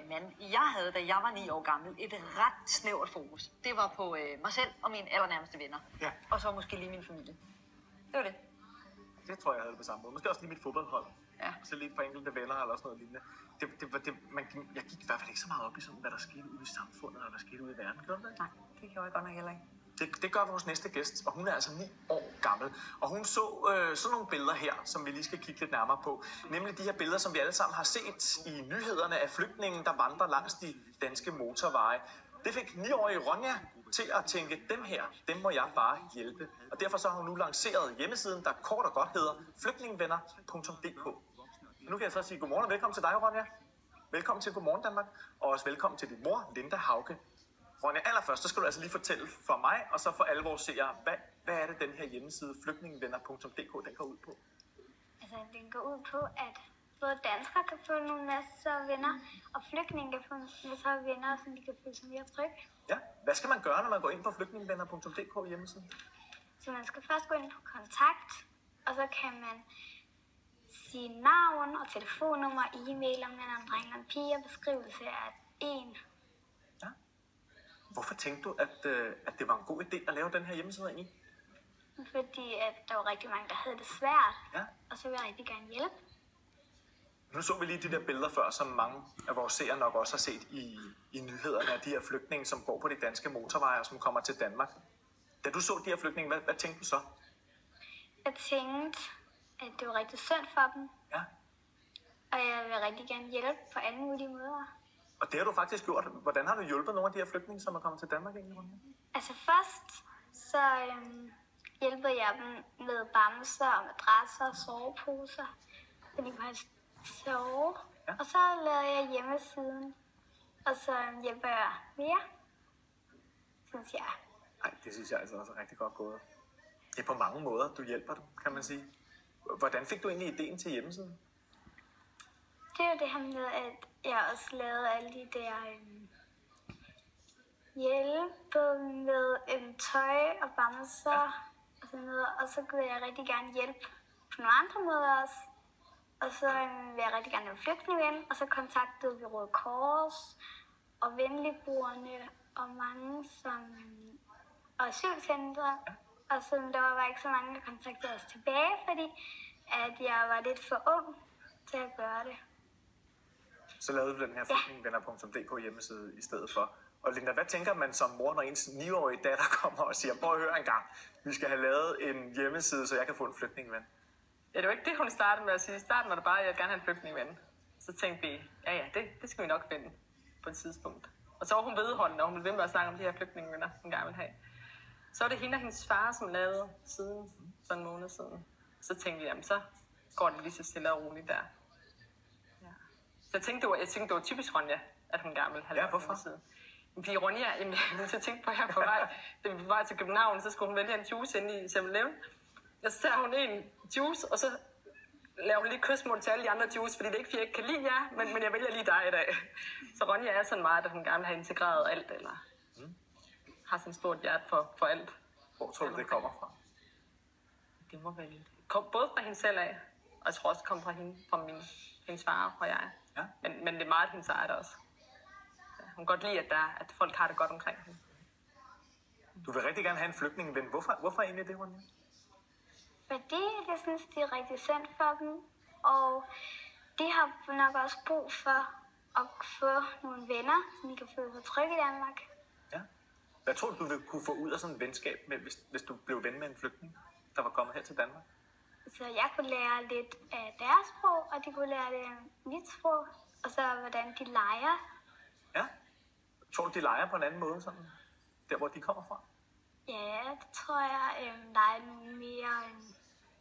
Men jeg havde, da jeg var 9 år gammel, et ret snævert fokus. Det var på mig selv og mine allernærmeste venner. Ja. Og så måske lige min familie. Det var det. Det tror jeg havde det på samme måde. Måske også lige mit fodboldhold. Ja. Og så lige et par enkelte venner eller sådan noget lignende. Jeg gik i hvert fald ikke så meget op i sådan, hvad der skete ude i samfundet, eller hvad der skete ude i verden. Gjorde du det? Nej, det gjorde jeg godt nok heller ikke. Det gør vores næste gæst, og hun er altså 9 år gammel. Og hun så sådan nogle billeder her, som vi lige skal kigge lidt nærmere på. Nemlig de her billeder, som vi alle sammen har set i nyhederne af flygtningen, der vandrer langs de danske motorveje. Det fik 9-årige Ronja til at tænke, dem må jeg bare hjælpe. Og derfor så har hun nu lanceret hjemmesiden, der kort og godt hedder flygtningevenner.dk. Nu kan jeg så sige godmorgen og velkommen til dig, Ronja. Velkommen til Godmorgen Danmark, og også velkommen til din mor, Linda Hauge. Ronja, allerførst, så skal du altså lige fortælle for mig, og så for alle vores seere, hvad er det, den her hjemmeside, flygtningevenner.dk, den går ud på? Altså, den går ud på, at både danskere kan få nogle masser venner, og flygtninge kan få masser venner, som de kan føle sig mere trygge. Ja, hvad skal man gøre, når man går ind på flygtningevenner.dk hjemmesiden? Så man skal først gå ind på kontakt, og så kan man sige navn og telefonnummer, e-mail, om man er en dreng eller en pige, og beskrivelse af en. Ja. Hvorfor tænkte du, at det var en god idé at lave den her hjemmeside egentlig? Fordi at der var rigtig mange, der havde det svært, Ja. og så vil jeg rigtig gerne hjælpe. Nu så vi lige de der billeder før, som mange af vores seere nok også har set i nyhederne af de her flygtninge, som går på de danske motorveje og som kommer til Danmark. Da du så de her flygtninge, hvad tænkte du så? Jeg tænkte, at det var rigtig synd for dem, Ja. og jeg vil rigtig gerne hjælpe på alle mulige måder. Og det har du faktisk gjort. Hvordan har du hjulpet nogle af de her flygtninge, som er kommet til Danmark egentlig? Altså først, så hjælpede jeg dem med bamser og madrasser og soveposer, så de kunne have sove. Ja. Og så lavede jeg hjemmesiden, og så hjælper jeg mere, synes jeg. Nej, det synes jeg altså også er rigtig godt gået. Det er på mange måder, du hjælper dem, kan man sige. Hvordan fik du egentlig ideen til hjemmesiden? Det er jo det her med, at jeg også lavede alle de der hjælpe med tøj og bamser og sådan noget. Og så ville jeg rigtig gerne hjælpe på nogle andre måder også. Og så vil jeg rigtig gerne være flygtningeven, og så kontaktede vi Røde Kors og venligboerne og mange som og asylcentre. Og så der var ikke så mange, der kontaktede os tilbage, fordi at jeg var lidt for ung til at gøre det. Så lavede du den her flygtningevenner.dk hjemmeside i stedet for. Og Linda, hvad tænker man som mor, når ens 9-årige datter kommer og siger, prøv at høre en gang, vi skal have lavet en hjemmeside, så jeg kan få en flygtningeven? Ja, det var ikke det, hun startede med at sige. I starten var det bare, at jeg vil gerne have en flygtningeven. Så tænkte vi, ja, det skal vi nok finde på et tidspunkt. Og så var hun vedholdende, og hun blev ved med at snakke om de her flygtningevenner, hun gerne ville have. Så var det hende og hendes far, som lavede siden for en måned siden. Så tænkte vi, jamen så går det lige så stille og roligt der. Ja. Så jeg tænkte, det var typisk Ronja, at hun gerne ville have lavet hvorfor? siden. Fordi Ronja, jeg tænkte på her på vej, da vi var vej til København, så skulle hun vælge en juice inde i 7-Eleven. Og så tager hun en juice, og så laver hun lige kysmål til alle de andre juice, fordi det er ikke, fordi jeg ikke kan lide jer, men jeg vælger lige dig i dag. Så Ronja er sådan meget, at hun gerne vil have integreret alt, eller har sådan et stort hjerte for alt. Hvor tror du, det kommer fra? Det må vel komme både fra hende selv af, og jeg tror også, det kommer fra hende, fra hendes far og jeg. Ja. Men det er meget hendes eget også. Ja, hun kan godt lide, at folk har det godt omkring hende. Du vil rigtig gerne have en flygtningeven. Hvorfor egentlig det, Ronja? Fordi jeg synes, det er rigtig synd for dem, og de har nok også brug for at få nogle venner, som de kan føle sig trygge i Danmark. Ja. Hvad tror du ville kunne få ud af sådan et venskab, med, hvis du blev ven med en flygtning, der var kommet her til Danmark? Så jeg kunne lære lidt af deres sprog, og de kunne lære lidt af mit sprog, og så hvordan de leger. Ja. Tror du, de leger på en anden måde, sådan, der hvor de kommer fra? Ja, det tror jeg. Der er nogle mere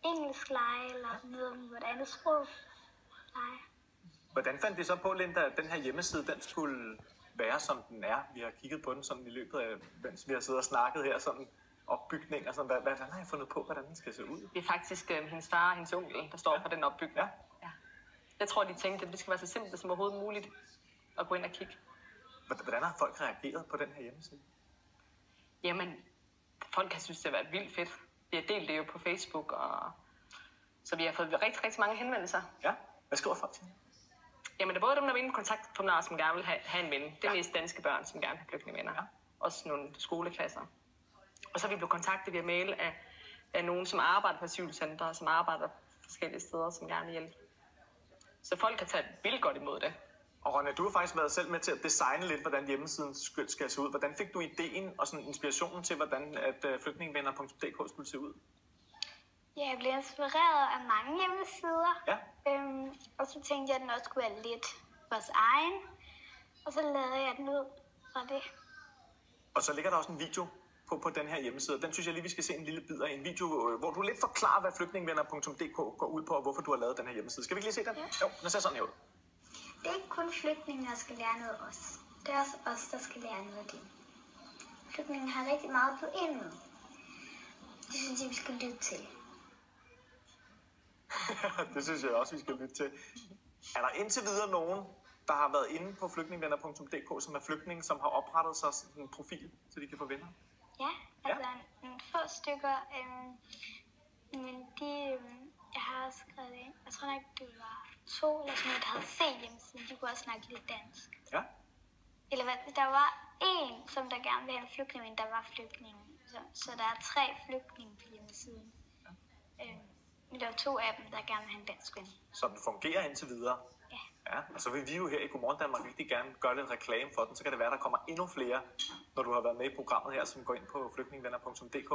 engelsk lege, eller noget med et andet sprog lege. Hvordan fandt de så på, Linda, at den her hjemmeside, den skulle være, som den er? Vi har kigget på den sådan i løbet af, mens vi har siddet og snakket her, sådan opbygning og sådan. Hvordan har I fundet på, hvordan den skal se ud? Det er faktisk hendes far og hendes onkel, der står for den opbygning. Ja. Jeg tror, de tænkte, at det skal være så simpelt som overhovedet muligt at gå ind og kigge. Hvordan har folk reageret på den her hjemmeside? Jamen, folk har synes, det har været vildt fedt. Vi har delt det jo på Facebook, og så vi har fået rigtig, rigtig mange henvendelser. Ja. Hvad skriver folk til? Jamen, der er både dem, der er inde på kontaktformular, som gerne vil have en ven. Det er mest danske børn, som gerne vil have flygtningevenner. Ja. Også nogle skoleklasser. Og så er vi blevet kontaktet via mail af nogen, som arbejder på asylcentre, som arbejder forskellige steder, som gerne vil hjælpe. Så folk kan tage vildt godt imod det. Og Ronja, du har faktisk været selv med til at designe lidt, hvordan hjemmesiden skal se ud. Hvordan fik du ideen og sådan inspirationen til, hvordan at flygtningevenner.dk skulle se ud? Ja, jeg blev inspireret af mange hjemmesider. Ja. Og så tænkte jeg, at den også skulle være lidt vores egen. Og så lavede jeg den ud fra det. Og så ligger der også en video på den her hjemmeside. Den synes jeg lige, vi skal se en lille bid af. En video, hvor du lidt forklarer, hvad flygtningevenner.dk går ud på, og hvorfor du har lavet den her hjemmeside. Skal vi ikke lige se den? Ja. Jo, den ser sådan her ud. Det er ikke kun flygtninge, der skal lære noget af os. Det er også os, der skal lære noget af dem. Flygtninge har rigtig meget på ind med. Det synes jeg, vi skal lytte til. Det synes jeg også, vi skal lytte til. Er der indtil videre nogen, der har været inde på flygtningevenner.dk, som er flygtninge, som har oprettet sig en profil, så de kan få venner? Ja, altså nogle få stykker. Men jeg har også skrevet ind. Jeg tror nok, det var 2 eller sådan noget, der havde set hjemmesiden. De kunne også snakke lidt dansk. Ja. Eller hvad? Der var en, som der gerne ville have en flygtning, men der var flygtninge. Så der er 3 flygtninge på hjemmesiden. Men der er 2 af dem, der gerne vil have en dansk ven. Så den fungerer indtil videre? Ja. Ja, og så vil vi jo her i Godmorgen Danmark rigtig gerne gøre lidt reklame for den. Så kan det være, der kommer endnu flere, når du har været med i programmet her, som går ind på flygtningevenner.dk.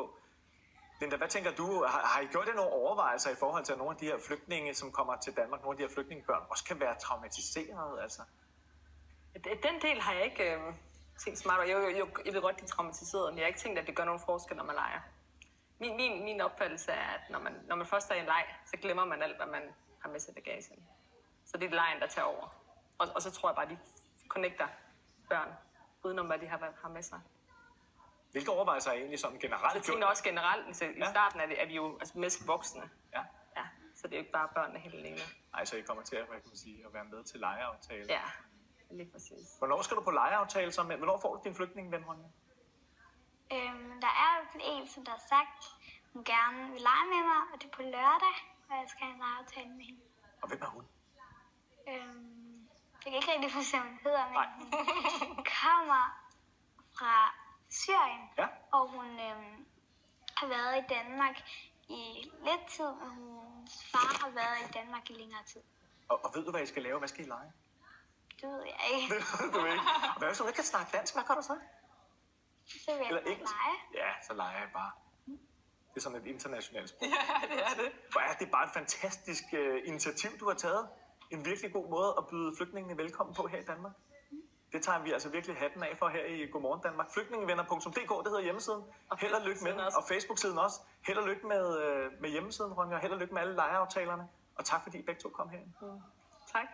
Linda, hvad tænker du? Har I gjort nogle overvejelser i forhold til, at nogle af de her flygtninge, som kommer til Danmark, nogle af de her flygtningebørn, også kan være traumatiseret? Altså? Den del har jeg ikke tænkt så meget. Jeg ved godt, de er traumatiseret, men jeg har ikke tænkt, at det gør nogen forskel, når man leger. Min opfattelse er, at når man først er i en leg, så glemmer man alt, hvad man har med sig i bagagen. Så det er lejen, der tager over. Og så tror jeg bare, at de connecter børn, udenom hvad de har med sig. Hvilke overvejelser er egentlig sådan generelt? Jeg tænker også generelt, i starten er vi jo mest voksne. Ja. Så det er jo ikke bare børnene helt alene. Nej, så I kommer til at være med til legeaftale. Ja, lige præcis. Hvornår skal du på legeaftale så med? Hvornår får du din flygtningeven, Ronja? Der er en, som der har sagt, hun gerne vil lege med mig, og det er på lørdag, og jeg skal have en legeaftale med hende. Og hvem er hun? Jeg kan ikke rigtig huske, hvad hun hedder, men hun kommer fra Syrien, og hun har været i Danmark i lidt tid, og hendes far har været i Danmark i længere tid. Og ved du, hvad I skal lave? Hvad skal I lege? Det ved jeg ikke. Du ved ikke. Og hvad hvis du ikke kan snakke dansk? Hvad gør du så? Så vil jeg lege. Ja, så leger jeg bare. Det er sådan et internationalt sprog. Ja, det er det. For det er bare et fantastisk initiativ, du har taget. En virkelig god måde at byde flygtningene velkommen på her i Danmark. Det tager vi altså virkelig hatten af for her i Godmorgen Danmark. Flygtningevenner.dk, det hedder hjemmesiden. Held og lykke med den. Og Facebook-siden også. Held og lykke med hjemmesiden, Ronja. Og held og lykke med alle legeaftalerne. Og tak fordi I begge to kom herind. Tak.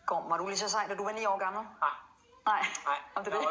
Gorm, var du lige så sej, da du var 9 år gammel? Nej. Nej. Nej. Om det er det?